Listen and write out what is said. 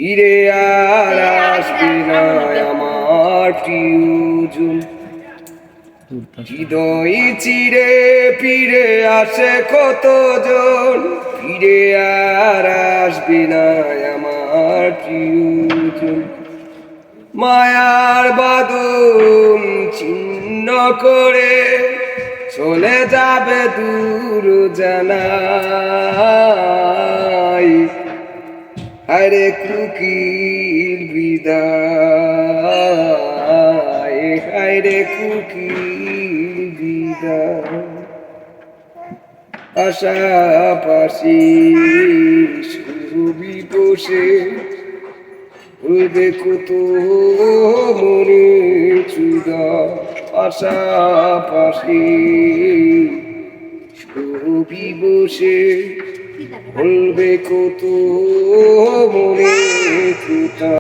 ফিরে আর আসবে না আমার প্রিয়জন। হৃদয় চিরে ফিরে আসে কতজন, ফিরে আর আসবে না আমার প্রিয়জন। মায়ার বাঁধন ছিন্ন করে চলে যাবে দূর জানাই। হায়রে কুকিল বিদায়, হায়রে কুকিল বিদায়। পাশাপাশি ছবি বসে দেখো তো মনে চুদা। পাশাপাশি ছবি বসে বলবে কত মনে চুদা।